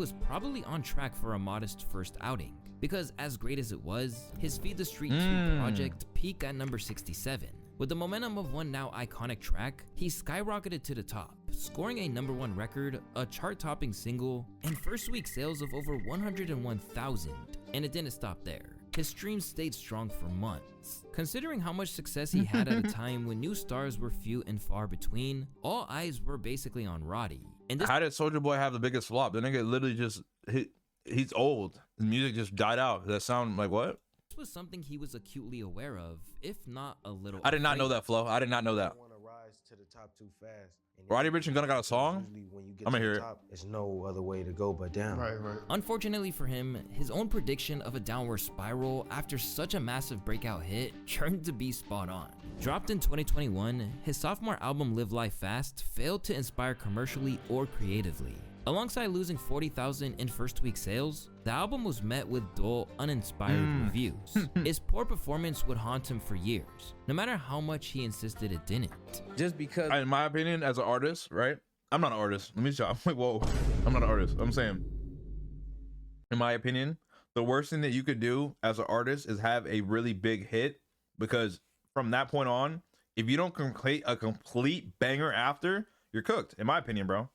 was probably on track for a modest first outing, because as great as it was, his Feed the Street 2 project peaked at number 67. With the momentum of one now iconic track, he skyrocketed to the top, scoring a #1 record, a chart-topping single, and first week sales of over 101,000. And it didn't stop there. His streams stayed strong for months. Considering how much success he had at a time when new stars were few and far between, all eyes were basically on Roddy. And How did Soulja Boy have the biggest flop? The nigga literally just he's old. His music just died out. Does that sound like what? this was something he was acutely aware of, if not a little. I did not know that, Flo. I did not know that. Roddy Ricch and Gunna got a song? I'm gonna hear it. There's no other way to go but down. Right. Unfortunately for him, his own prediction of a downward spiral after such a massive breakout hit turned to be spot on. Dropped in 2021, his sophomore album Live Life Fast failed to inspire commercially or creatively. Alongside losing 40,000 in first week sales, the album was met with dull, uninspired reviews. His poor performance would haunt him for years, no matter how much he insisted it didn't. Just because In my opinion, as an artist, right? I'm not an artist. Let me stop. Whoa, I'm not an artist. I'm saying, in my opinion, the worst thing that you could do as an artist is have a really big hit, because from that point on, if you don't complete a complete banger after, you're cooked. In my opinion, bro.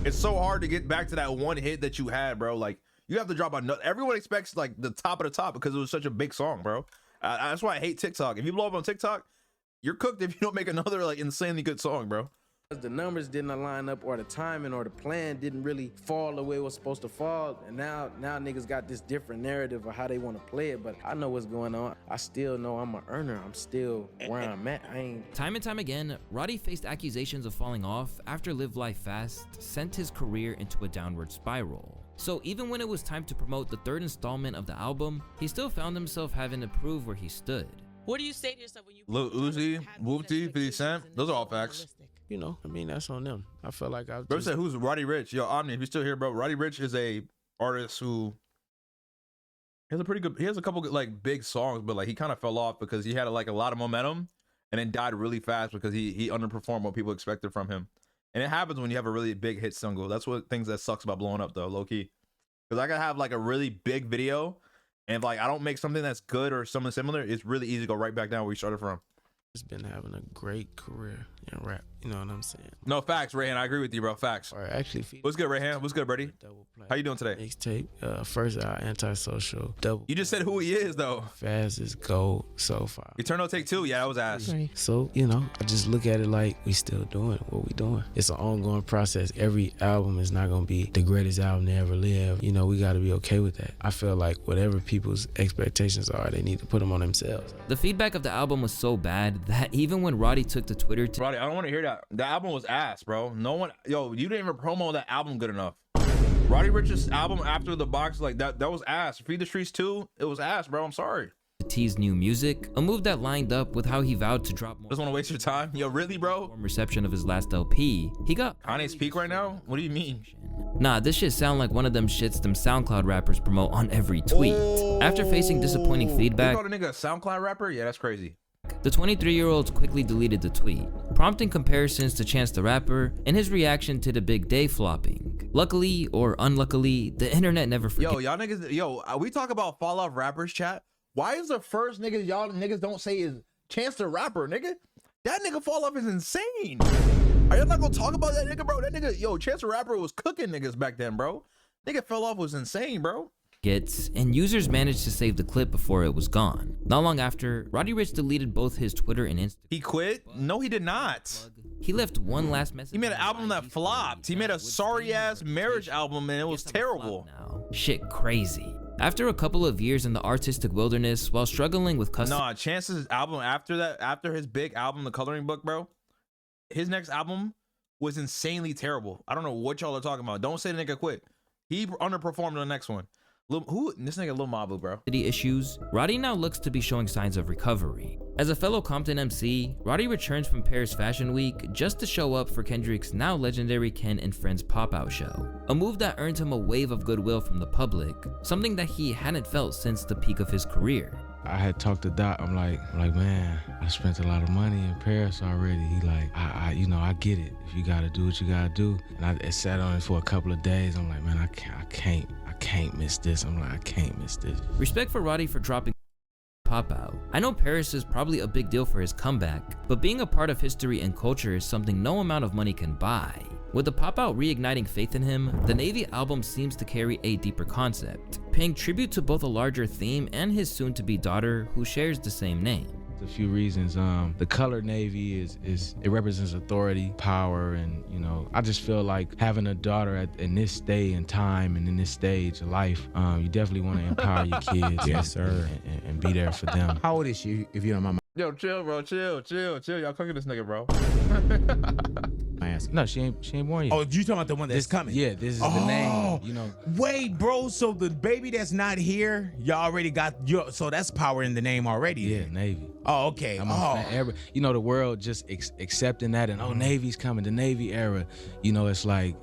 It's so hard to get back to that one hit that you had, bro. Like, you have to drop another. Everyone expects like the top of the top because it was such a big song, bro. That's why I hate TikTok. If you blow up on TikTok, you're cooked if you don't make another like insanely good song, bro. the numbers didn't align up, or the timing or the plan didn't really fall the way it was supposed to fall, and now niggas got this different narrative of how they want to play it. But I know what's going on. I still know I'm an earner. I'm still where I'm at. Time and time again, Roddy faced accusations of falling off after Live Life Fast sent his career into a downward spiral. So even when it was time to promote the third installment of the album, he still found himself having to prove where he stood. What do you say to yourself when you Lil Uzi, Whoopty, 50 Cent, those are all facts. You know, I mean, that's on them. I feel like I've Bro said, who's Roddy Ricch? Yo, Omni, if you're still here, bro, Roddy Ricch is a artist who has a pretty good, he has a couple good, like big songs, but like he kind of fell off because he had like a lot of momentum and then died really fast because he underperformed what people expected from him. And it happens when you have a really big hit single. That's what things that sucks about blowing up though, low key. Because I could have like a really big video, and if like I don't make something that's good or something similar, it's really easy to go right back down where you started from. just been having a great career in rap. You know what I'm saying? No, facts, Rayhan. I agree with you, bro. Facts. Or actually, What's good, Rayhan? What's good, Brady? How you doing today? Mixtape, first out, Antisocial, double. You just said who he is, though. Fastest gold so far. Eternal Take 2. Yeah, that was ass. So, you know, I just look at it like we still doing what we doing. It's an ongoing process. Every album is not going to be the greatest album they ever live. You know, we got to be okay with that. I feel like whatever people's expectations are, they need to put them on themselves. The feedback of the album was so bad that even when Roddy took to Twitter to Roddy, I don't want to hear that. The album was ass, bro. No one, yo, you didn't even promo that album good enough. Roddy Ricch's album after the box, like that was ass. Feed the Streets 2, it was ass, bro. I'm sorry. tease new music, a move that lined up with how he vowed to drop more. Just want to waste your time? Yo, really, bro? Reception of his last LP. He got Kanye's peak right now? What do you mean? Nah, this shit sound like one of them shits them SoundCloud rappers promote on every tweet. After facing disappointing feedback, You called a nigga a SoundCloud rapper? Yeah, that's crazy. the 23-year-old quickly deleted the tweet, prompting comparisons to Chance the Rapper and his reaction to the Big Day flopping. Luckily or unluckily, the internet never forgets. Yo, y'all niggas, we talk about fall off rappers, chat. Why is the first nigga y'all niggas don't say is Chance the Rapper, nigga? That nigga fall off is insane. Are y'all not gonna talk about that nigga, bro? That nigga, yo, Chance the Rapper was cooking niggas back then, bro. Nigga fell off was insane, bro. And users managed to save the clip before it was gone. Not long after, Roddy Ricch deleted both his Twitter and Instagram. He quit? No, he did not. He left one last message. He made an album that flopped. He made a sorry-ass marriage album, and it was terrible. Shit crazy. After a couple of years in the artistic wilderness while struggling with custom. Nah, Chance's album after that, after his big album, The Coloring Book, bro, his next album was insanely terrible. I don't know what y'all are talking about. Don't say the nigga quit. He underperformed in the next one. This nigga Lil Mabu, bro. Issues, Roddy now looks to be showing signs of recovery. As a fellow Compton MC, Roddy returns from Paris Fashion Week just to show up for Kendrick's now legendary Ken and Friends pop-out show. A move that earned him a wave of goodwill from the public, something that he hadn't felt since the peak of his career. I had talked to Doc. I'm like, man, I spent a lot of money in Paris already. He like, I get it. If you gotta do what you gotta do. And I sat on it for a couple of days. I'm like, man, I can't miss this. I'm like, I can't miss this. Respect for Roddy for dropping Pop Out. I know Paris is probably a big deal for his comeback, but being a part of history and culture is something no amount of money can buy. With the Pop Out reigniting faith in him, the Navy album seems to carry a deeper concept, paying tribute to both a larger theme and his soon-to-be daughter who shares the same name. A few reasons. The color navy is it represents authority, power, and I just feel like having a daughter in this day and time and in this stage of life, you definitely want to empower your kids. Yes, sir. And be there for them. How old is she, if you don't mind? Yo, chill, bro. Chill. Y'all cooking this nigga, bro. No, she ain't born yet. Oh, you talking about the one that's coming? Yeah, this is the name. Wait, bro. So the baby that's not here, you already got so that's power in the name already. Yeah, then. Navy. Oh, okay. The world just accepting that, and Navy's coming, the Navy era. It's like,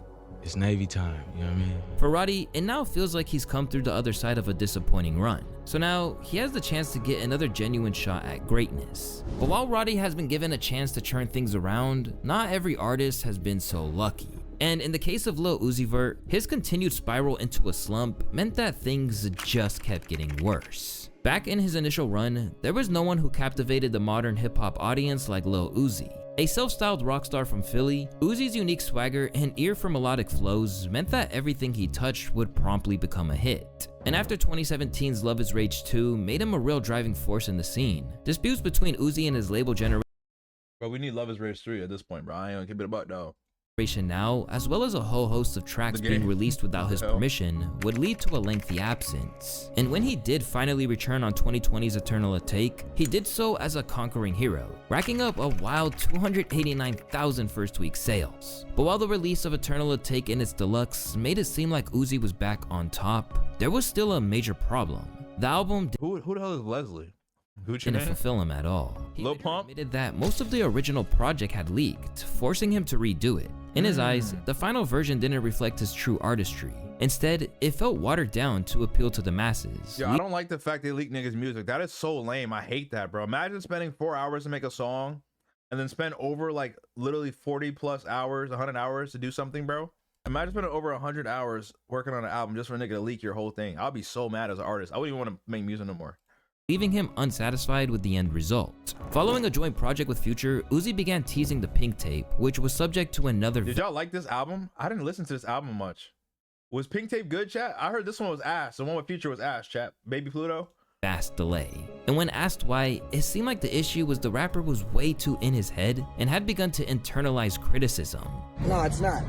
it's Navy time, you know what I mean? For Roddy, it now feels like he's come through the other side of a disappointing run. So now, he has the chance to get another genuine shot at greatness. But while Roddy has been given a chance to turn things around, not every artist has been so lucky. And in the case of Lil Uzi Vert, his continued spiral into a slump meant that things just kept getting worse. Back in his initial run, there was no one who captivated the modern hip-hop audience like Lil Uzi. A self-styled rock star from Philly, Uzi's unique swagger and ear for melodic flows meant that everything he touched would promptly become a hit. And after 2017's Love Is Rage 2 made him a real driving force in the scene, disputes between Uzi and his label generation. Bro, we need Love Is Rage 3 at this point, bro. I ain't gonna keep it about though. Now, as well as a whole host of tracks being released without his permission, would lead to a lengthy absence. And when he did finally return on 2020's Eternal Atake, he did so as a conquering hero, racking up a wild 289,000 first-week sales. But while the release of Eternal Atake in its deluxe made it seem like Uzi was back on top, there was still a major problem. The album Who the hell is Leslie? didn't fulfill him at all. He Lil Pump admitted that most of the original project had leaked, forcing him to redo it. In his eyes, the final version didn't reflect his true artistry. Instead, it felt watered down to appeal to the masses. Yeah, I don't like the fact they leak niggas' music. That is so lame. I hate that, bro. Imagine spending 4 hours to make a song and then spend over like literally 40 plus hours, 100 hours to do something, bro. Imagine spending over 100 hours working on an album just for a nigga to leak your whole thing. I'll be so mad as an artist. I wouldn't even want to make music no more. Leaving him unsatisfied with the end result. Following a joint project with Future, Uzi began teasing the Pink Tape, which was subject to another. Did y'all like this album? I didn't listen to this album much. Was Pink Tape good, chat? I heard this one was ass. The one with Future was ass, chat. Baby Pluto. Fast delay. And when asked why, it seemed like the issue was the rapper was way too in his head and had begun to internalize criticism. No, it's not.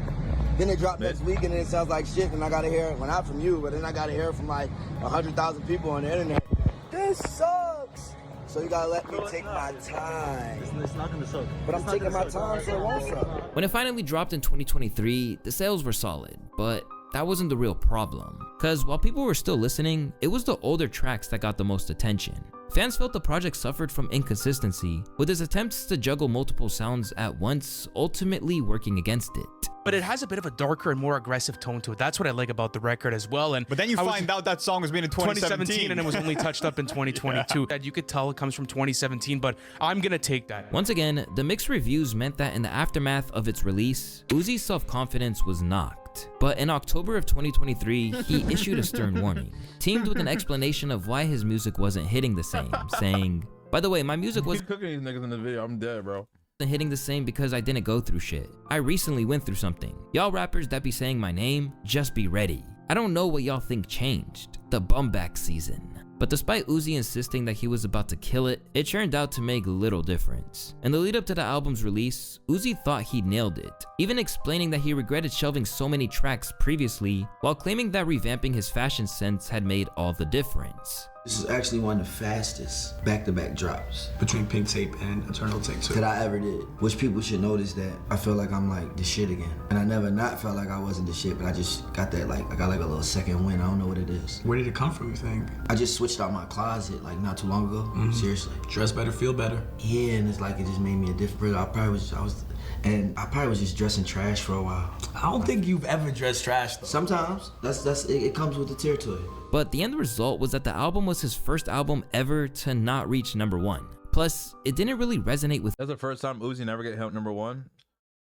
Then it dropped next week and it sounds like shit, and I gotta hear it, well, not from you, but then I gotta hear it from like 100,000 people on the internet. This sucks. So you gotta let me take my time. It's not gonna suck. But I'm taking my time, so it won't suck. When it finally dropped in 2023, the sales were solid, but that wasn't the real problem. Cause while people were still listening, it was the older tracks that got the most attention. Fans felt the project suffered from inconsistency, with his attempts to juggle multiple sounds at once ultimately working against it. But it has a bit of a darker and more aggressive tone to it. That's what I like about the record as well. And but then you find out that song was made in 2017 and it was only touched up in 2022. That you could tell it comes from 2017, but I'm gonna take that. Once again, the mixed reviews meant that in the aftermath of its release, Uzi's self-confidence was knocked. But in October of 2023, he issued a stern warning, teamed with an explanation of why his music wasn't hitting the same, saying, "By the way, my music was cooking these niggas in the video. I'm dead, bro. Hitting the same because I didn't go through shit. I recently went through something. Y'all rappers that be saying my name, just be ready. I don't know what y'all think changed. The Bumback season." But despite Uzi insisting that he was about to kill it, it turned out to make little difference. In the lead up to the album's release, Uzi thought he nailed it, even explaining that he regretted shelving so many tracks previously, while claiming that revamping his fashion sense had made all the difference. This is actually one of the fastest back-to-back drops between Pink Tape and Eternal Atake 2 that I ever did. Which people should notice that I feel like I'm like the shit again. And I never not felt like I wasn't the shit, but I just got that I got like a little second win. I don't know what it is. Where did it come from, you think? I just switched out my closet like not too long ago. Seriously. Dress better, feel better. Yeah, and it's like it just made me a different. I was And I probably was just dressing trash for a while. I don't think you've ever dressed trash though. Sometimes it comes with the territory. But the end result was that the album was his first album ever to not reach #1. Plus, it didn't really resonate with That's the first time Uzi never get hit #1.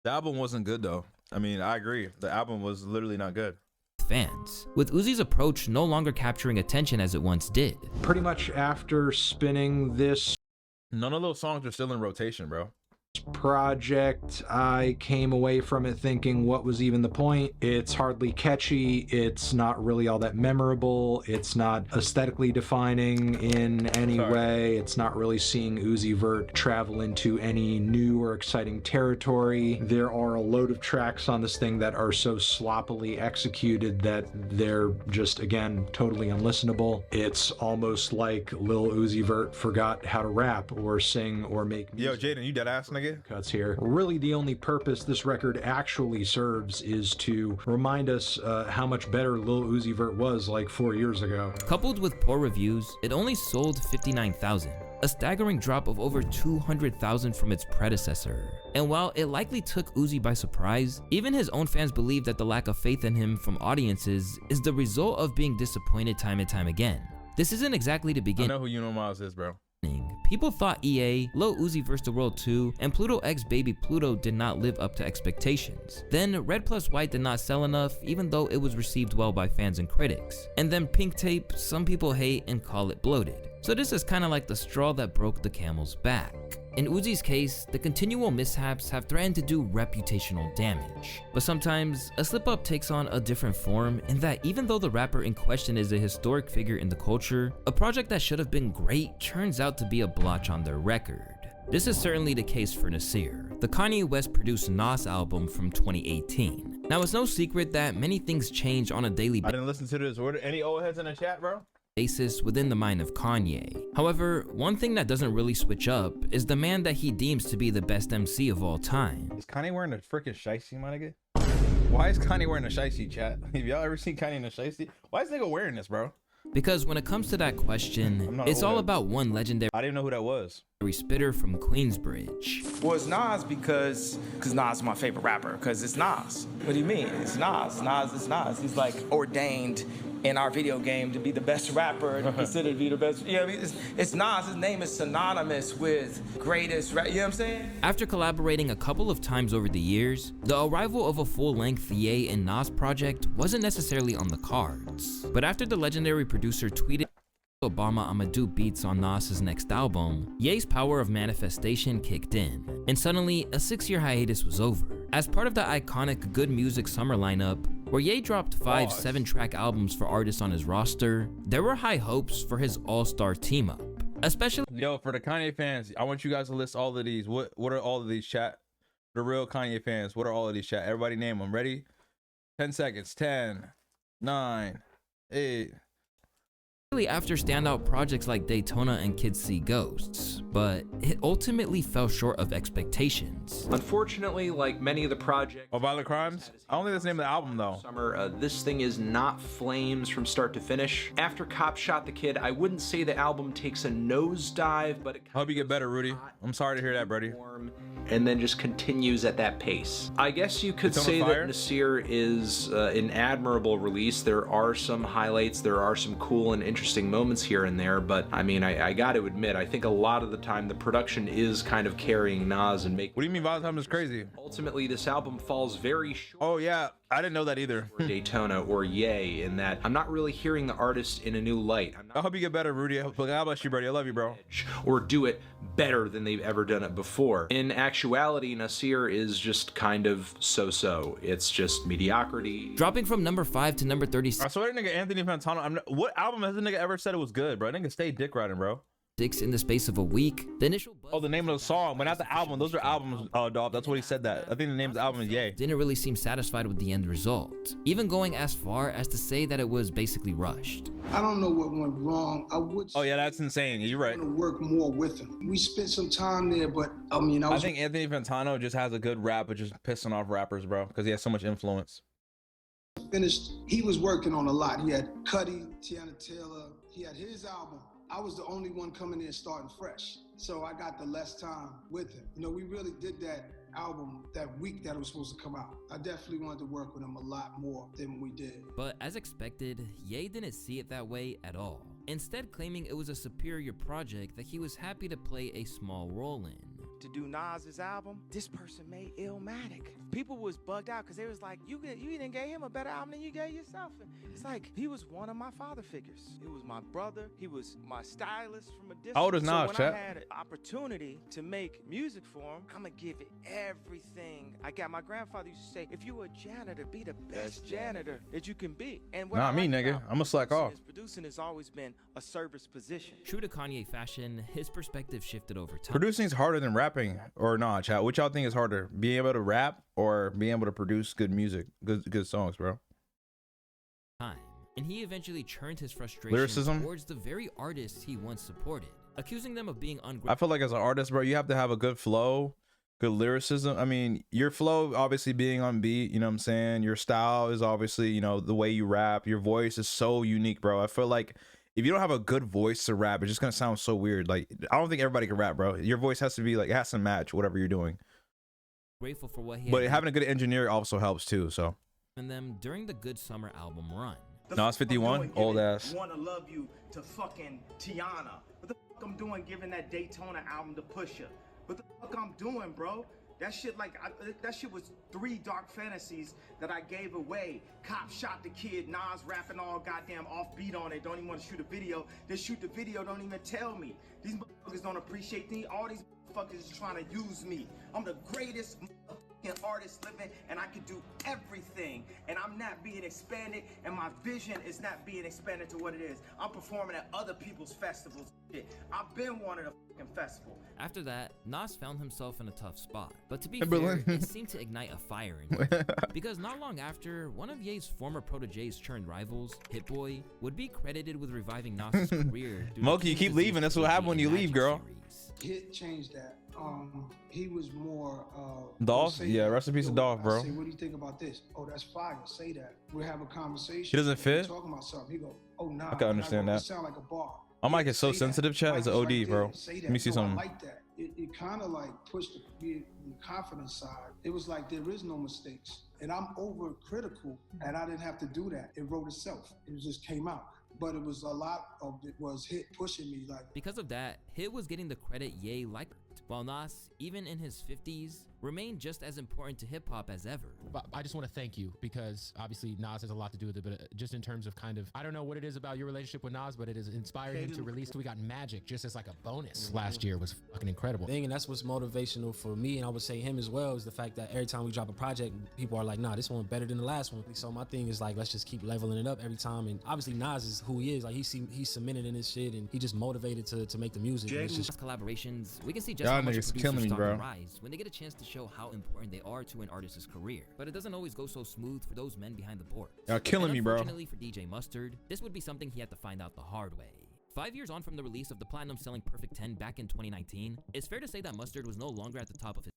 The album wasn't good though. I mean, I agree. The album was literally not good. fans, with Uzi's approach no longer capturing attention as it once did. Pretty much after spinning this None of those songs are still in rotation, bro. project, I came away from it thinking, what was even the point? It's hardly catchy, it's not really all that memorable, it's not aesthetically defining in any way, it's not really seeing Uzi Vert travel into any new or exciting territory. There are a load of tracks on this thing that are so sloppily executed that they're just, again, totally unlistenable. It's almost like Lil Uzi Vert forgot how to rap or sing or make music. Yo, Jaden, you dead ass nigga? Cuts here. Really, the only purpose this record actually serves is to remind us how much better Lil Uzi Vert was like 4 years ago. Coupled with poor reviews, it only sold 59,000, a staggering drop of over 200,000 from its predecessor. And while it likely took Uzi by surprise, even his own fans believe that the lack of faith in him from audiences is the result of being disappointed time and time again. This isn't exactly the beginning. I know who You Know Miles is, bro. People thought EA, Lil Uzi vs. the World 2, and Pluto X Baby Pluto did not live up to expectations. Then Red Plus White did not sell enough, even though it was received well by fans and critics. And then Pink Tape, some people hate and call it bloated. So this is kinda like the straw that broke the camel's back. In Uzi's case, the continual mishaps have threatened to do reputational damage. But sometimes, a slip-up takes on a different form in that even though the rapper in question is a historic figure in the culture, a project that should have been great turns out to be a blotch on their record. This is certainly the case for Nasir, the Kanye West produced Nas album from 2018. Now it's no secret that many things change on a daily basis. I didn't listen to this. Were there any old heads in the chat, bro? Within the mind of Kanye. However, one thing that doesn't really switch up is the man that he deems to be the best MC of all time. Is Kanye wearing a freaking shiesty, my nigga? Why is Kanye wearing a shiesty, chat? Have y'all ever seen Kanye in a shiesty? Why is nigga wearing this, bro? Because when it comes to that question, it's all about one legendary I didn't know who that was. spitter from Queensbridge. Well, it's Nas because Nas is my favorite rapper, because it's Nas. What do you mean? It's Nas. Nas is Nas. He's like ordained in our video game to be the best rapper and considered to be the best. You know what I mean? It's Nas. His name is synonymous with greatest rap. You know what I'm saying? After collaborating a couple of times over the years, the arrival of a full-length Ye and Nas project wasn't necessarily on the cards. But after the legendary producer tweeted Obama I'ma do beats on Nas's next album, Ye's power of manifestation kicked in, and suddenly a 6-year hiatus was over. As part of the iconic Good Music summer lineup, where Ye dropped 5 7-track albums for artists on his roster, there were high hopes for his all-star team-up, especially— Yo, for the Kanye fans, I want you guys to list all of these. What are all of these, chat? The real Kanye fans, what are all of these, chat? Everybody name them. Ready? 10 seconds. 10, 9, 8. after standout projects like Daytona and Kids See Ghosts, but it ultimately fell short of expectations. Unfortunately, like many of the projects— Oh, Violent Crimes? I don't think that's the name of the album, though. Summer, this thing is not flames from start to finish. After Cop Shot the Kid, I wouldn't say the album takes a nosedive, but it— Hope you get better, Rudy. I'm sorry to hear that, buddy. And then just continues at that pace. I guess you could say that Nasir is an admirable release. There are some highlights, there are some cool and interesting moments here and there, but I mean, I got to admit, I think a lot of the time the production is kind of carrying Nas and making— What do you mean Violent Crimes is crazy? Ultimately, this album falls very short. Oh yeah, I didn't know that either. Daytona or Ye, in that I'm not really hearing the artist in a new light. I hope you get better, Rudy. God bless you, buddy. I love you, bro. Or do it better than they've ever done it before. In actuality, Nasir is just kind of so-so. It's just mediocrity. Dropping from number 5 to number 36. I swear that nigga Anthony Fantano, what album has the nigga ever said it was good, bro? Nigga stay dick riding, bro. In the space of a week, the initial— Oh, the name of the song, but not the album. Those are albums, dog. That's what he said that. I think the name of the album is Ye. Didn't really seem satisfied with the end result, even going as far as to say that it was basically rushed. I don't know what went wrong. I would— Oh yeah, that's insane. You're right. To work more with him. We spent some time there, but I mean, I think Anthony Fantano just has a good rap, but just pissing off rappers, bro, because he has so much influence. Finished. He was working on a lot. He had Cudi, Tiana Taylor. He had his album. I was the only one coming in starting fresh. So I got the less time with him. You know, we really did that album that week that it was supposed to come out. I definitely wanted to work with him a lot more than we did. But as expected, Ye didn't see it that way at all. Instead claiming it was a superior project that he was happy to play a small role in. To do Nas's album, this person made Illmatic. People was bugged out because they was like, you didn't give him a better album than you gave yourself. And it's like, he was one of my father figures. He was my brother. He was my stylist from a distance. How old is Nas, so when chat? I had an opportunity to make music for him, I'm gonna give it everything I got. My grandfather used to say, if you a janitor, be the best janitor that you can be. And what Not I me, like nigga. about I'ma slack off. producing has always been a service position. True to Kanye fashion, his perspective shifted over time. Producing's harder than rapping, or not, chat? Which y'all think is harder, being able to rap or being able to produce good music, good songs, bro? And he eventually churned his frustration Lyricism? towards the very artists he once supported, accusing them of being ungrateful. I feel like as an artist, bro, you have to have a good flow, good lyricism. I mean, your flow obviously being on beat, you know what I'm saying? Your style is obviously, you know, the way you rap. Your voice is so unique, bro. I feel like if you don't have a good voice to rap, it's just gonna sound so weird. Like, I don't think everybody can rap, bro. Your voice has to be like, it has to match whatever you're doing. Grateful for what he But had having a good engineer also helps too, so. given them during the Good Summer album run. Nas 51, old ass. Wanna Love You to fucking Tiana. What the fuck I'm doing giving that Daytona album to Pusha? What the fuck I'm doing, bro? That shit that shit was 3 dark fantasies that I gave away. Cop shot the kid, Nas rapping all goddamn offbeat on it. Don't even want to shoot a video. They shoot the video, don't even tell me. These motherfuckers don't appreciate me. All these motherfuckers is trying to use me. I'm the greatest artist living, and I can do everything, and I'm not being expanded, and my vision is not being expanded to what it is. I'm performing at other people's festivals. I've been wanting a fucking festival. After that, Nas found himself in a tough spot, but to be Timberland. fair, it seemed to ignite a fire in him. Because not long after, one of Ye's former proteges turned rivals, Hit Boy, would be credited with reviving Nas's career. Moki, you keep leaving. That's what happened when you leave, girl. Hit changed that. He was more Dolph? Yeah, rest in peace to Dolph, bro. I say, what do you think about this? Oh, that's fire. Say that. We have a conversation. He doesn't fit? We're talking about something. He go, oh nah. I can understand that. Sound like a bar. My mic is so Say sensitive, that. chat. It's an Like, OD, right bro. there. Say Let that. me see No, something. I like that. It kind of like pushed the confidence side. It was like there is no mistakes, and I'm overcritical, and I didn't have to do that. It wrote itself. It just came out. But it was a lot of it was Hit pushing me like. Because of that, Hit was getting the credit Ye liked, while Nas, even in his 50s, remained just as important to hip-hop as ever. But I just want to thank you, because obviously Nas has a lot to do with it, but just in terms of kind of, I don't know what it is about your relationship with Nas, but it has inspired him to release. We got Magic just as like a bonus last year, was fucking incredible. And that's what's motivational for me, and I would say him as well, is the fact that every time we drop a project, people are like, nah, this one better than the last one. So my thing is like, let's just keep leveling it up every time. And obviously Nas is who he is. Like he's cemented in his shit, and he just motivated to make the music. And it's just collaborations, we can see just Y'all how much niggas producers killing me, start bro. to rise when they get a chance to show how important they are to an artist's career. But it doesn't always go so smooth for those men behind the board. Y'all killing me, bro. Unfortunately for DJ Mustard, this would be something he had to find out the hard way. 5 years on from the release of the platinum-selling Perfect 10 back in 2019, it's fair to say that Mustard was no longer at the top of his.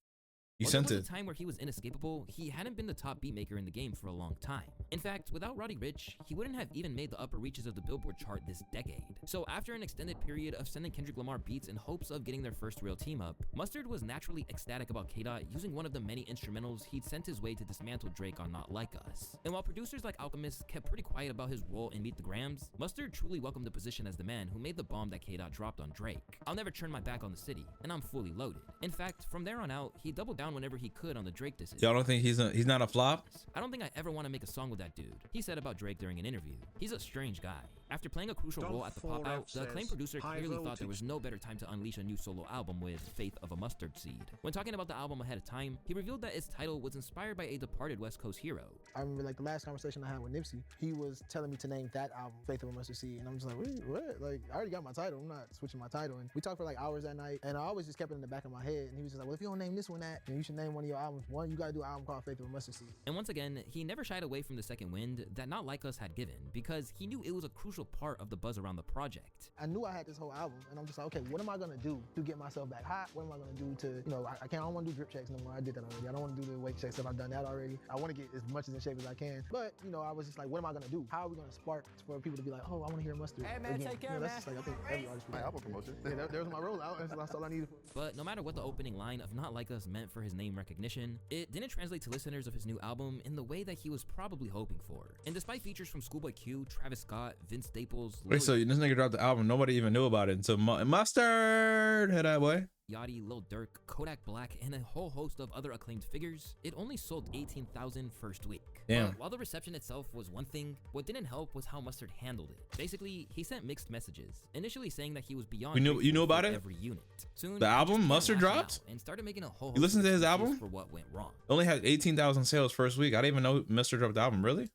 You While sent there was it. a time where he was inescapable, he hadn't been the top beatmaker in the game for a long time. In fact, without Roddy Ricch, he wouldn't have even made the upper reaches of the Billboard chart this decade. So after an extended period of sending Kendrick Lamar beats in hopes of getting their first real team up, Mustard was naturally ecstatic about K-Dot using one of the many instrumentals he'd sent his way to dismantle Drake on Not Like Us. And while producers like Alchemist kept pretty quiet about his role in Meet the Grams, Mustard truly welcomed the position as the man who made the bomb that K-Dot dropped on Drake. I'll never turn my back on the city, and I'm fully loaded. In fact, from there on out, he doubled down whenever he could on the Drake decision. Y'all don't think he's not a flop? I don't think I ever want to make a song with that dude, he said about Drake during an interview. He's a strange guy. After playing a crucial role at the pop out, the acclaimed producer clearly thought there was no better time to unleash a new solo album with Faith of a Mustard Seed. When talking about the album ahead of time, he revealed that its title was inspired by a departed West Coast hero. I remember like the last conversation I had with Nipsey, he was telling me to name that album Faith of a Mustard Seed, and I'm just like, wait, what? Like, I already got my title, I'm not switching my title. And we talked for like hours that night, and I always just kept it in the back of my head, and he was just like, well, if you don't name this one that, then you should name one of your albums. One, you gotta do an album called Faith of a Mustard Seed. And once again, he never shied away from the second wind that Not Like Us had given, because he knew it was a crucial crucial part of the buzz around the project. I knew I had this whole album, and I'm just like, okay, what am I gonna do to get myself back hot? What am I gonna do to, you know, I don't want to do drip checks no more. I did that already. I don't want to do the weight checks if I've done that already. I want to get as much as in shape as I can. But, you know, I was just like, what am I gonna do? How are we gonna spark for people to be like, oh, I want to hear Mustard again? take care, you know, man. that's just like, I think every artist. My album promotion. Yeah, there was my rollout, and that's all I needed. But no matter what the opening line of Not Like Us meant for his name recognition, it didn't translate to listeners of his new album in the way that he was probably hoping for. And despite features from Schoolboy Q, Travis Scott, Vince Staples, Wait, so this nigga dropped the album, nobody even knew about it until Mustard hit that boy. Yachty, Lil Durk, Kodak Black, and a whole host of other acclaimed figures, it only sold 18,000 first week. Damn. But while the reception itself was one thing, what didn't help was how Mustard handled it. Basically, he sent mixed messages, initially saying that he was beyond You knew about it? every unit. Soon, The he album just Mustard began lashing dropped? out and started making a whole You listened to his excuses album? for what went wrong. Only had 18,000 sales first week. I didn't even know Mustard dropped the album. Really?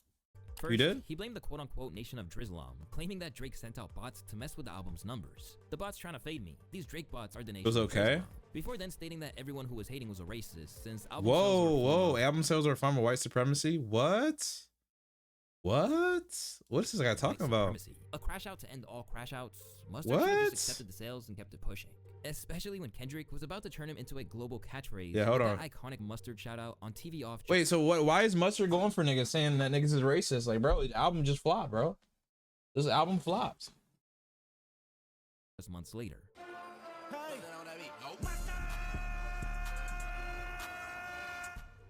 First, You did? He blamed the quote-unquote Nation of Drizlam, claiming that Drake sent out bots to mess with the album's numbers. The bots trying to fade me. These Drake bots are the Nation was of okay. Drizlam. Before then stating that everyone who was hating was a racist, since album Whoa, sales were whoa! Album sales are a form of white supremacy. What? What is this guy talking about? a crash out to end all crash outs. Mustard should have What? just accepted the sales and kept it pushing. Especially when Kendrick was about to turn him into a global catchphrase. Yeah, hold with on. that iconic Mustard shout out on TV off. Wait, so what? Why is Mustard going for niggas saying that niggas is racist? Like, bro, the album just flopped, bro. This album flopped. Just months later.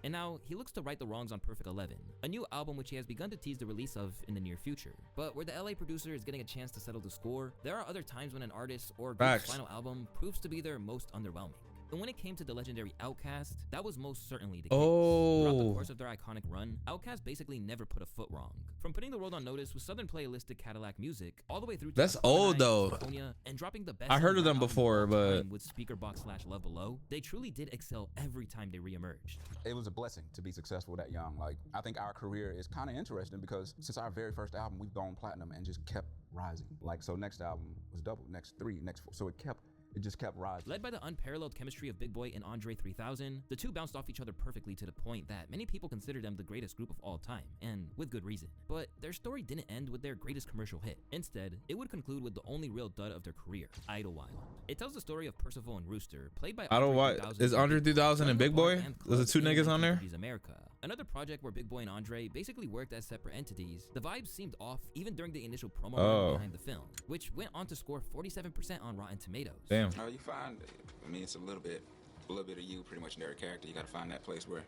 And now, he looks to right the wrongs on Perfect 11, a new album which he has begun to tease the release of in the near future. But where the LA producer is getting a chance to settle the score, there are other times when an artist or group's Facts. final album proves to be their most underwhelming. And when it came to the legendary Outkast, that was most certainly the case. Throughout the Oh. course of their iconic run, Outkast basically never put a foot wrong. From putting the world on notice with Southern playlistic Cadillac music, all the way through to That's California, old, though. California, and dropping the best I heard of selling them rap before, album of all but- time with Speakerbox / Love Below, they truly did excel every time they reemerged. It was a blessing to be successful that young. Like, I think our career is kind of interesting because since our very first album, we've gone platinum and just kept rising. Like, so next album was double, next 3, next 4. So it just kept rising. Led by the unparalleled chemistry of Big Boy and Andre 3000, the two bounced off each other perfectly to the point that many people consider them the greatest group of all time, and with good reason. But their story didn't end with their greatest commercial hit. Instead, it would conclude with the only real dud of their career, Idlewild. It tells the story of Percival and Rooster, played by Andre 3000 Is Andre 3000 and Big Boy? Those are two in niggas on there? 1950s America. Another project where Big Boy and Andre basically worked as separate entities. The vibes seemed off even during the initial promo run behind the film, which went on to score 47% on Rotten Tomatoes. Damn. You find, I mean, it's a little bit of you pretty much in every character. You got to find that place where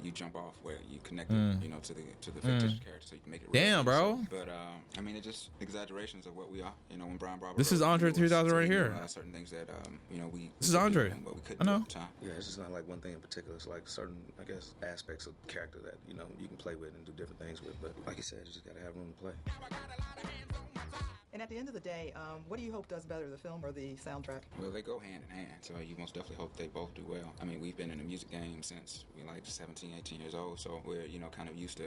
you jump off, where you connect it, you know, to the fictitious character, so you can make it real. Damn, bro. But I mean, it just exaggerations of what we are. You know, when Brian Barber. This is Andre 3000 right here. Certain things that you know we. This is Andre. What we couldn't I know. do at the time. Yeah, it's just not like one thing in particular. It's like certain, I guess, aspects of the character that, you know, you can play with and do different things with. But like you said, you just gotta have room to play. And at the end of the day, what do you hope does better, the film or the soundtrack? Well, they go hand in hand, so you most definitely hope they both do well. I mean, we've been in the music game since we like 17, 18 years old, so we're, you know, kind of used to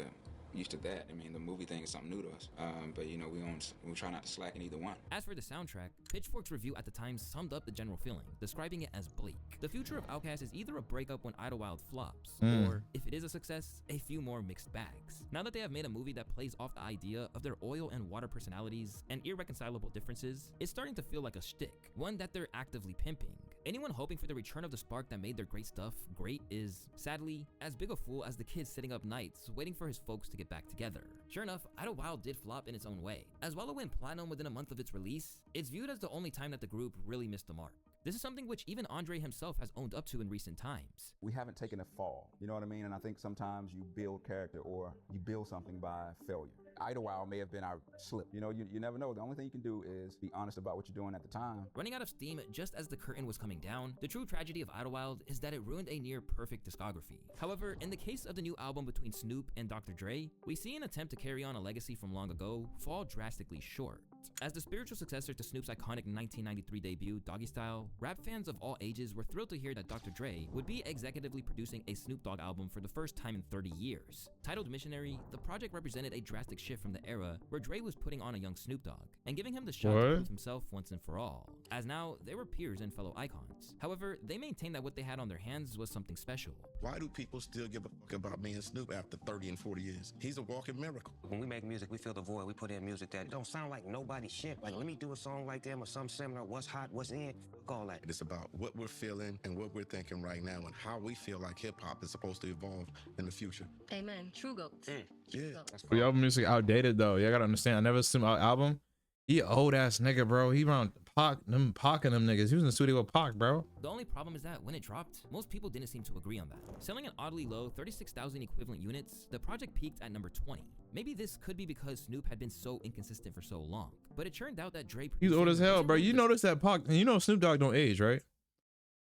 that. I mean, the movie thing is something new to us, but you know, we try not to slack in either one. As for the soundtrack, Pitchfork's review at the time summed up the general feeling, describing it as bleak. The future of Outkast is either a breakup when Idlewild flops, or, if it is a success, a few more mixed bags. Now that they have made a movie that plays off the idea of their oil and water personalities and irreconcilable differences, it's starting to feel like a shtick, one that they're actively pimping. Anyone hoping for the return of the spark that made their great stuff great is, sadly, as big a fool as the kid sitting up nights waiting for his folks to get back together. Sure enough, Idlewild did flop in its own way. As well as went platinum within a month of its release, it's viewed as the only time that the group really missed the mark. This is something which even Andre himself has owned up to in recent times. We haven't taken a fall, you know what I mean? And I think sometimes you build character or you build something by failure. Idlewild may have been our slip. You know, you never know. The only thing you can do is be honest about what you're doing at the time. Running out of steam just as the curtain was coming down, the true tragedy of Idlewild is that it ruined a near perfect discography. However, in the case of the new album between Snoop and Dr. Dre, we see an attempt to carry on a legacy from long ago fall drastically short. As the spiritual successor to Snoop's iconic 1993 debut, Doggy Style, rap fans of all ages were thrilled to hear that Dr. Dre would be executively producing a Snoop Dogg album for the first time in 30 years. Titled Missionary, the project represented a drastic shift from the era where Dre was putting on a young Snoop Dogg and giving him the shot to prove himself once and for all, as now they were peers and fellow icons. However, they maintained that what they had on their hands was something special. Why do people still give a fuck about me and Snoop after 30 and 40 years? He's a walking miracle. When we make music, we fill the void. We put in music that don't sound like nobody's shit. Like, let me do a song like them or some similar. What's hot, what's in, fuck all that. It's about what we're feeling and what we're thinking right now and how we feel like hip-hop is supposed to evolve in the future. Amen. True goats. Yeah. Your album music outdated though. You gotta understand. I never listened to my album. He a old ass nigga, bro. He around Pac and them niggas. He was in the studio with Pac, bro. The only problem is that when it dropped, most people didn't seem to agree on that. Selling an oddly low 36,000 equivalent units, the project peaked at number 20. Maybe this could be because Snoop had been so inconsistent for so long, but it turned out that Dre He's old as hell, bro. You notice that Pac, you know Snoop Dogg don't age, right?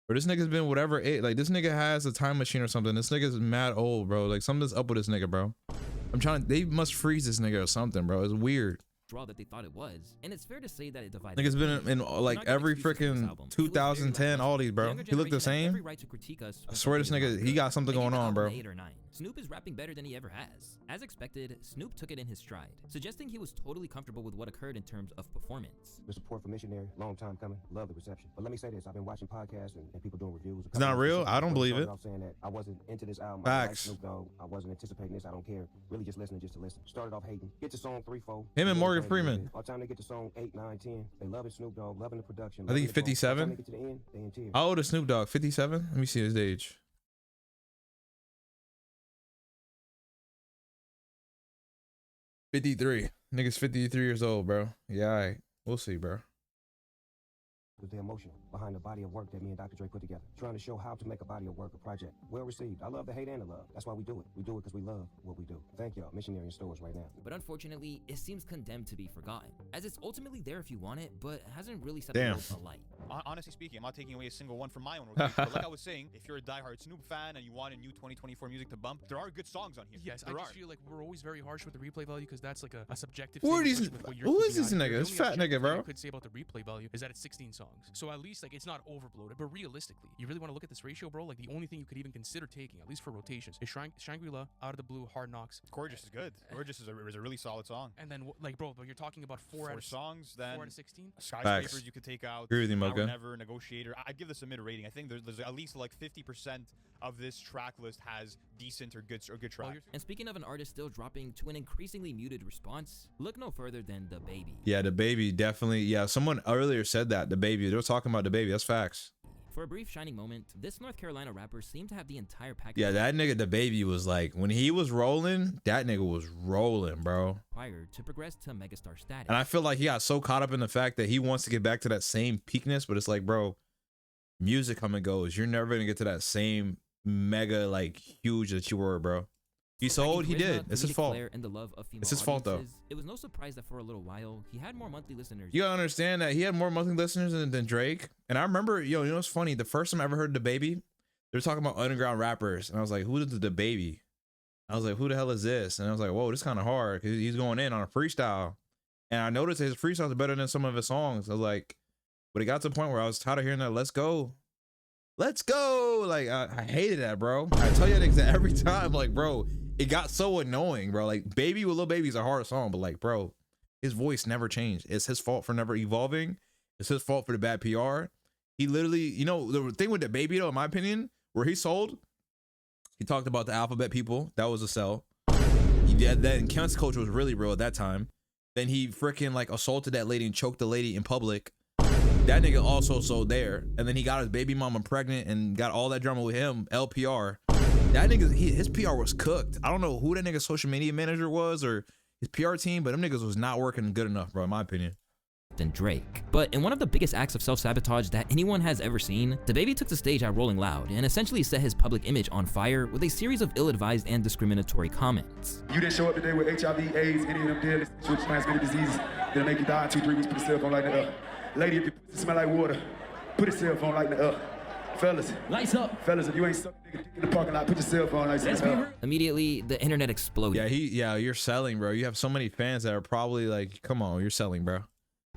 Or this nigga's been whatever age. Like this nigga has a time machine or something. This nigga's mad old, bro. Like something's up with this nigga, bro. They must freeze this nigga or something, bro. It's weird. Draw that they thought it was, and it's fair to say that it divided. Nigga's been in like every freaking 2010, all these, bro. He look the same. I swear this nigga, he got something going on, bro. 8 or 9. Snoop is rapping better than he ever has. As expected, Snoop took it in his stride, suggesting he was totally comfortable with what occurred in terms of performance. The support for Missionary, long time coming. Love the reception. But let me say this: I've been watching podcasts and people doing reviews. It's not real. I don't believe it. I'm saying that I wasn't into this album. Facts. I like Snoop Dogg. I wasn't anticipating this. I don't care. Really, just listening just to listen. Started off hating. Get to song 3, 4. Him and Morgan Freeman. By the time they get to song 8, 9, 10, they loving Snoop Dogg, loving the production. I think he's 57. They get to the end, they in tears. How old is Snoop Dogg? 57? Let me see his age. 53. Nigga's 53 years old, bro. Yeah, all right. We'll see, bro. Was the emotion behind the body of work that me and Dr. Dre put together. Trying to show how to make a body of work a project. Well received. I love the hate and the love. That's why we do it. We do it because we love what we do. Thank y'all. Missionary in stores right now. But unfortunately, it seems condemned to be forgotten, as it's ultimately there if you want it, but hasn't really set the world alight. Honestly speaking, I'm not taking away a single one from my own rotation. But like I was saying, if you're a diehard Snoop fan and you want a new 2024 music to bump, there are good songs on here. Yes, I just feel like we're always very harsh with the replay value because that's like a subjective Who thing. are these? Who is this nigga? This fat nigga, bro. I could say about the replay value is that it's 16 songs. So at least like it's not overbloated, but realistically, you really want to look at this ratio, bro? Like the only thing you could even consider taking, at least for rotations, is Shangri-La, Out of the Blue, Hard Knocks. Gorgeous is good. Gorgeous is a really solid song. And then like, bro, but you're talking about 4 out of songs. Then 4 out of 16. Skyscrapers Facts. you could take out. Agree with you, Mocha. Never, Negotiator. I'd give this a mid rating. I think there's at least like 50% of this track list has decent or good tracks. And speaking of an artist still dropping to an increasingly muted response, look no further than DaBaby. Yeah, DaBaby definitely. Yeah, someone earlier said that. DaBaby. They were talking about DaBaby. That's facts. For a brief shining moment, this North Carolina rapper seemed to have the entire package. Yeah, that nigga DaBaby was like, when he was rolling, that nigga was rolling, bro. Prior to progress to megastar status. And I feel like he got so caught up in the fact that he wants to get back to that same peakness, but it's like, bro, music come and goes. You're never gonna get to that same mega, like, huge that you were, bro. He sold, he did. It's his fault. It's his fault, though. It was no surprise that for a little while, he had more monthly listeners. You gotta understand that he had more monthly listeners than Drake. And I remember, you know what's funny? The first time I ever heard DaBaby, they were talking about underground rappers. And I was like, who is the DaBaby? I was like, who the hell is this? And I was like, whoa, this is kind of hard. Cause he's going in on a freestyle. And I noticed his freestyles are better than some of his songs. I was like, but it got to the point where I was tired of hearing that, let's go. Let's go. Like, I hated that, bro. I tell you that every time, like, bro, it got so annoying, bro. Like, Baby with Lil Baby is a hard song, but like, bro, his voice never changed. It's his fault for never evolving. It's his fault for the bad PR. He literally, you know, the thing with DaBaby, though, in my opinion, where he sold, he talked about the alphabet people. That was a sell. He did that, and cancel culture was really real at that time. Then he freaking like assaulted that lady and choked the lady in public. That nigga also sold there. And then he got his baby mama pregnant and got all that drama with him, LPR. That nigga, his PR was cooked. I don't know who that nigga's social media manager was or his PR team, but them niggas was not working good enough, bro, in my opinion. Than Drake. But in one of the biggest acts of self-sabotage that anyone has ever seen, DaBaby took the stage at Rolling Loud and essentially set his public image on fire with a series of ill-advised and discriminatory comments. You didn't show up today with HIV, AIDS, any of them deadly switch transmitted diseases that'll make you die in 2-3 weeks. Put your cell phone lighting it up. Lady, if your pussy smell like water, put your cell phone lighting it up. Fellas, lights up. Fellas, if you ain't sucking nigga dick in the parking lot, put your cell phone lights up. Immediately, the internet exploded. Yeah, you're selling, bro. You have so many fans that are probably like, come on, you're selling, bro.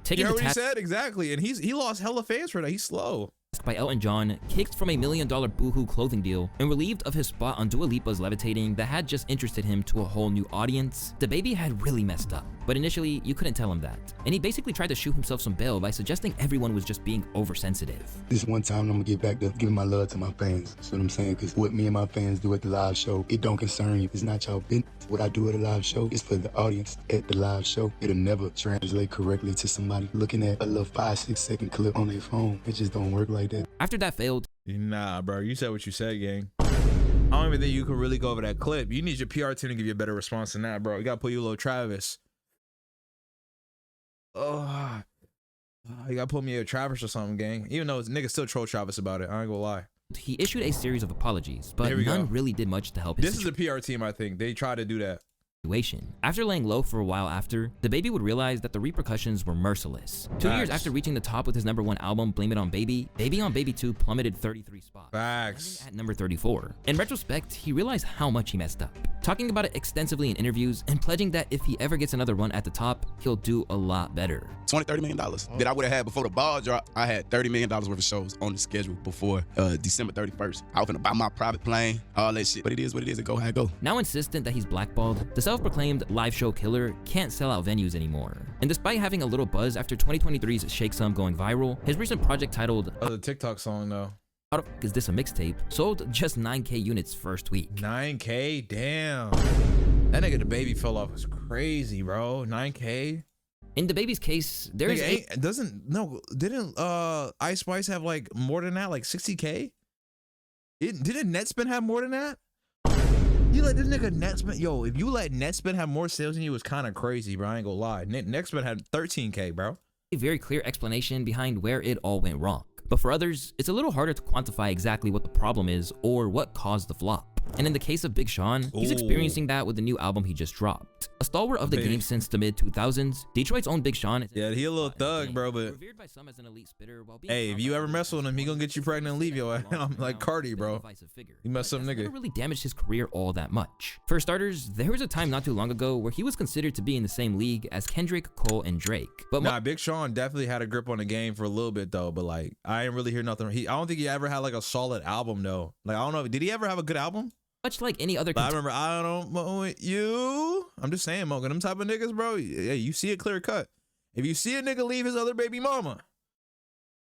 Taking You the heard what he task said? Exactly. And he lost hella fans for that. He's slow. by Elton John, kicked from $1 million Boohoo clothing deal, and relieved of his spot on Dua Lipa's Levitating that had just interested him to a whole new audience, DaBaby had really messed up. But initially, you couldn't tell him that. And he basically tried to shoot himself some bail by suggesting everyone was just being oversensitive. This one time I'm gonna get back to giving my love to my fans. That's what I'm saying, because what me and my fans do at the live show, it don't concern you. It's not y'all business. What I do at a live show is for the audience at the live show. It'll never translate correctly to somebody looking at a little 5-6 second clip on their phone. It just don't work like that. After that failed, nah, bro, you said what you said, gang. I don't even think you can really go over that clip. You need your PR team to give you a better response than that, bro. You gotta put you a little Travis. Oh, you gotta put me a Travis or something, gang. Even though niggas still troll Travis about it. I ain't gonna lie. he issued a series of apologies, but none really did much to help his This is the PR team, I think. They try to do that. situation. After laying low for a while after, DaBaby would realize that the repercussions were merciless. 2 years after reaching the top with his #1 album, Blame It on Baby, Baby on Baby 2 plummeted 33 spots. Facts. At number 34. In retrospect, he realized how much he messed up, talking about it extensively in interviews and pledging that if he ever gets another run at the top, he'll do a lot better. $20-30 million that I would have had before the ball drop. I had $30 million worth of shows on the schedule before December 31st. I was gonna buy my private plane, all that shit. But it is what it is. It go how it go. Now insistent that he's blackballed, the self-proclaimed live show killer can't sell out venues anymore. And despite having a little buzz after 2023's Shake Some going viral, his recent project titled the TikTok song though. How the F Is This a Mixtape sold just 9K units first week. 9K? Damn. That nigga DaBaby fell off was crazy, bro. 9K? In DaBaby's case, there is didn't Ice Spice have like more than that, like 60K? Didn't Netspin have more than that? You let this nigga Netspin, yo, if you let Netspin have more sales than you, was kind of crazy, bro. I ain't gonna lie. Netspin had 13K, bro. A very clear explanation behind where it all went wrong. But for others, it's a little harder to quantify exactly what the problem is or what caused the flop. And in the case of Big Sean, he's experiencing that with the new album he just dropped. A stalwart of the game since the mid-2000s, Detroit's own Big Sean. Yeah, he a little thug, bro, but hey, if you ever mess with him, he gonna get you pregnant and leave you. I'm like Cardi, bro. You mess up, nigga. Never really damaged his career all that much. For starters, there was a time not too long ago where he was considered to be in the same league as Kendrick, Cole, and Drake. But nah, Big Sean definitely had a grip on the game for a little bit though, but like I ain't really hear nothing. I don't think he ever had like a solid album though. Like I don't know, did he ever have a good album? Much like any other. I remember I don't want you. I'm just saying, Mogan, them type of niggas, bro. Yeah, you see it clear cut. If you see a nigga leave his other baby mama,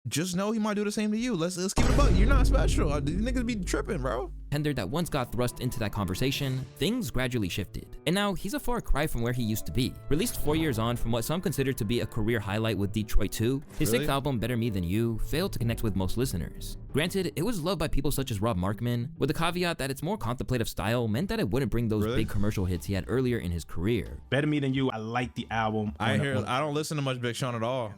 just know he might do the same to you. Let's keep it about. You're not special. These niggas be tripping, bro. Tender that once got thrust into that conversation, things gradually shifted. And now he's a far cry from where he used to be. Released 4 years on from what some consider to be a career highlight with Detroit 2, his sixth album, Better Me Than You, failed to connect with most listeners. Granted, it was loved by people such as Rob Markman, with the caveat that its more contemplative style meant that it wouldn't bring those big commercial hits he had earlier in his career. Better Me Than You, I like the album. I don't listen to much Big Sean at all.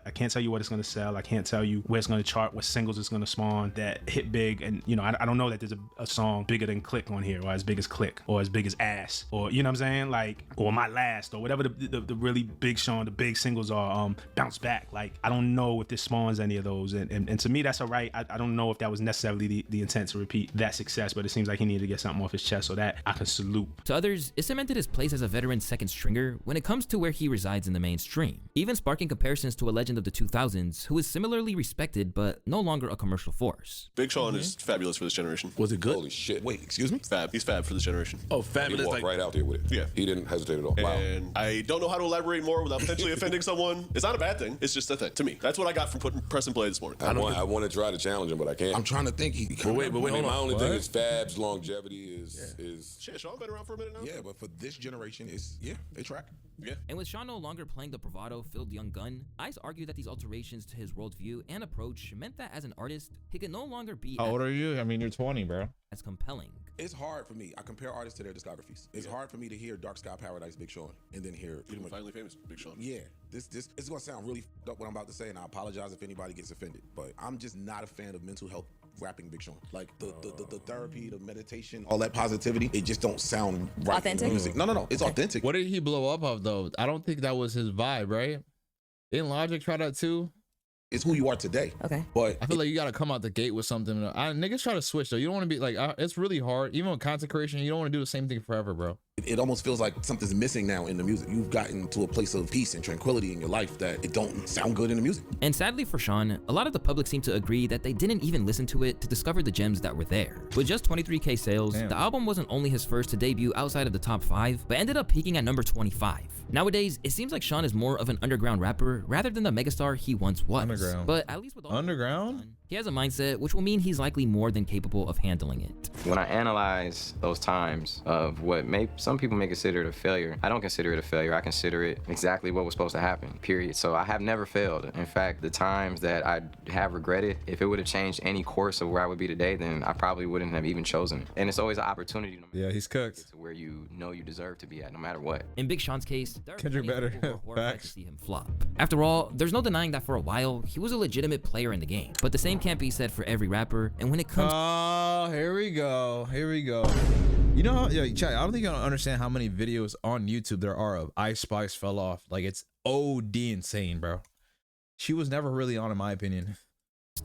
I can't tell you what it's going to sell. I can't tell you where it's going to chart, what singles it's going to spawn that hit big. And, you know, I don't know that there's a song bigger than Click on here, or as big as Click, or as big as Ass, or, you know what I'm saying? Like, or My Last, or whatever the really big Sean, the big singles are, Bounce Back. Like, I don't know if this spawns any of those. And to me, that's all right. I don't know if that was necessarily the intent to repeat that success, but it seems like he needed to get something off his chest, so that I can salute. To others, it cemented his place as a veteran second stringer when it comes to where he resides in the mainstream, even sparking comparisons to a legend of the 2000s who is similarly respected but no longer a commercial force. Big Sean is fabulous for this generation. Was it good? Holy shit. Wait, excuse me? Fab. He's fab for this generation. Oh, fabulous. He walked right out there with it. Yeah. He didn't hesitate at all. Wow. And I don't know how to elaborate more without potentially offending someone. It's not a bad thing. It's just a thing to me. That's what I got from putting press and play this morning. I want to try to challenge him, but I can't. I'm trying to think. But wait, my only thing is Fab's longevity is. Shit, Sean been around for a minute now. Yeah, but for this generation, they track. Yeah. And with Sean no longer playing the bravado-filled young gun, Ice argued that these alterations to his worldview and approach meant that as an artist, he could no longer be How old are you? I mean, you're 20, bro. As compelling. It's hard for me. I compare artists to their discographies. It's hard for me to hear Dark Sky Paradise, Big Sean, and then hear Finally Famous, Big Sean. Yeah, this it's gonna sound really f***ed up what I'm about to say, and I apologize if anybody gets offended, but I'm just not a fan of mental health rapping Big Sean. Like the therapy, the meditation, all that positivity, it just don't sound right. Authentic? Music. No, it's authentic. What did he blow up of though? I don't think that was his vibe, right? Didn't Logic try that too? It's who you are today. Okay. But I feel like you gotta come out the gate with something. Niggas try to switch though. You don't want to be like, it's really hard. Even with content creation, you don't want to do the same thing forever, bro. It almost feels like something's missing now in the music. You've gotten to a place of peace and tranquility in your life that it don't sound good in the music. And sadly for Sean, a lot of the public seem to agree that they didn't even listen to it to discover the gems that were there. With just 23K sales, the album wasn't only his first to debut outside of the top 5, but ended up peaking at number 25. Nowadays, it seems like Sean is more of an underground rapper rather than the megastar he once was. Underground. But at least with all underground, he has a mindset which will mean he's likely more than capable of handling it. When I analyze those times of what some people may consider it a failure, I don't consider it a failure. I consider it exactly what was supposed to happen, period. So I have never failed. In fact, the times that I have regretted, if it would have changed any course of where I would be today, then I probably wouldn't have even chosen it. And it's always an opportunity. Yeah, he's cooked. To where you know you deserve to be at, no matter what. In Big Sean's case, there are Kendrick plenty of better. people who are horrified to see him flop. After all, there's no denying that for a while, he was a legitimate player in the game. But the same can't be said for every rapper, and when it comes here we go. Here we go. You know, chat, I don't think you don't understand how many videos on YouTube there are of Ice Spice fell off. Like, it's OD insane, bro. She was never really on, in my opinion.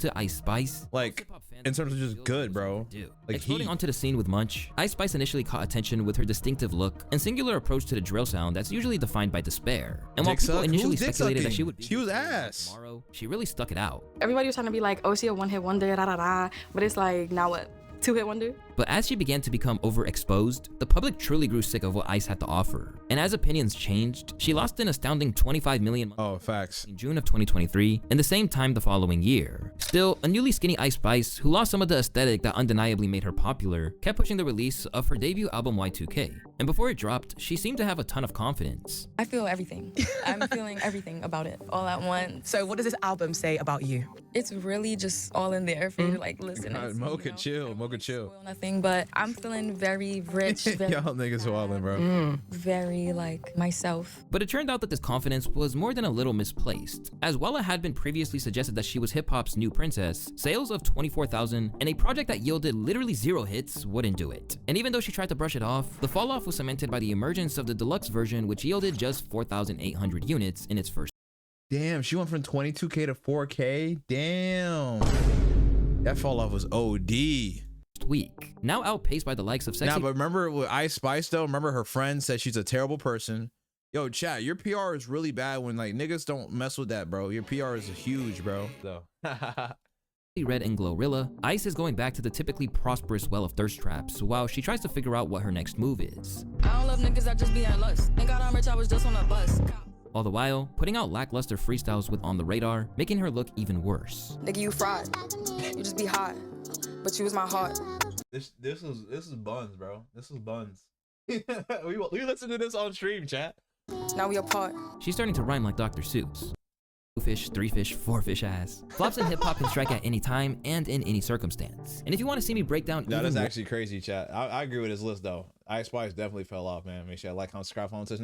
To Ice Spice, like in terms of just good, bro. Like exploding onto the scene with Munch, Ice Spice initially caught attention with her distinctive look and singular approach to the drill sound that's usually defined by despair. And while people initially speculated that she would be ass tomorrow, she really stuck it out. Everybody was trying to be like, oh, she a one-hit wonder, da da da. But it's like, now what? Two-hit wonder? But as she began to become overexposed, the public truly grew sick of what Ice had to offer. And as opinions changed, she lost an astounding 25 million facts in June of 2023, and the same time the following year. Still, a newly skinny Ice Spice, who lost some of the aesthetic that undeniably made her popular, kept pushing the release of her debut album Y2K. And before it dropped, she seemed to have a ton of confidence. I feel everything. I'm feeling everything about it all at once. So what does this album say about you? It's really just all in there for you to like listen and see, Mocha chill, Mocha chill. Nothing, but I'm feeling very rich. Very, Y'all niggas wildin', bro. very like myself. But it turned out that this confidence was more than a little misplaced. As Wella had been previously suggested that she was hip-hop's new princess, sales of 24,000 and a project that yielded literally 0 hits wouldn't do it. And even though she tried to brush it off, the fall off was cemented by the emergence of the deluxe version, which yielded just 4,800 units in its first. Damn, she went from 22K to 4K. Damn. That fall off was OD. Week. Now outpaced by the likes of Sexy. Nah, but remember with Ice Spice though, remember her friend said she's a terrible person. Yo, chat, your PR is really bad when like niggas don't mess with that, bro. Your PR is huge, bro. So. Red and Glorilla, Ice is going back to the typically prosperous well of thirst traps while she tries to figure out what her next move is. I don't love niggas that just be in lust. Thank God I'm rich, I was just on a bus. All the while, putting out lackluster freestyles with On the Radar, making her look even worse. Nigga, you fried. You just be hot. But you was my heart. This is buns, bro. This is buns. we listen to this on stream, chat. Now we apart. She's starting to rhyme like Dr. Seuss. 2 fish, 3 fish, 4 fish ass. Flops in hip-hop can strike at any time and in any circumstance. And if you want to see me break down that's actually crazy, chat. I agree with his list though. Ice Spice definitely fell off, man. Make sure I like, comment, subscribe, follow, touch,